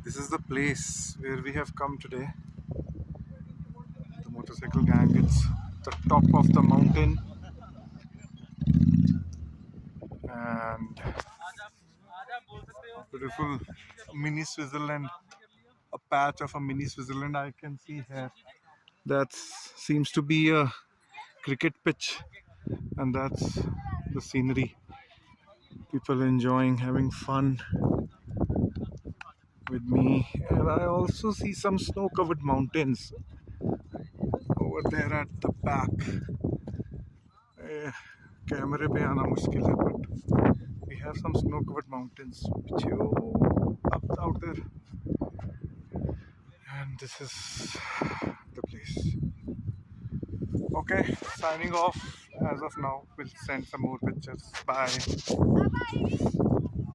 This is the place where we have come today. The motorcycle gang. It's the top of the mountain and beautiful mini Switzerland. A patch of a mini Switzerland I can see here. That seems to be a cricket pitch, and that's the scenery. People enjoying, having fun with me, and I also see some snow-covered mountains over there at the back. कैमरे पे आना मुश्किल है, but we have some snow-covered mountains up out there, and this is the place. Okay, signing off as of now. We'll send some more pictures. Bye.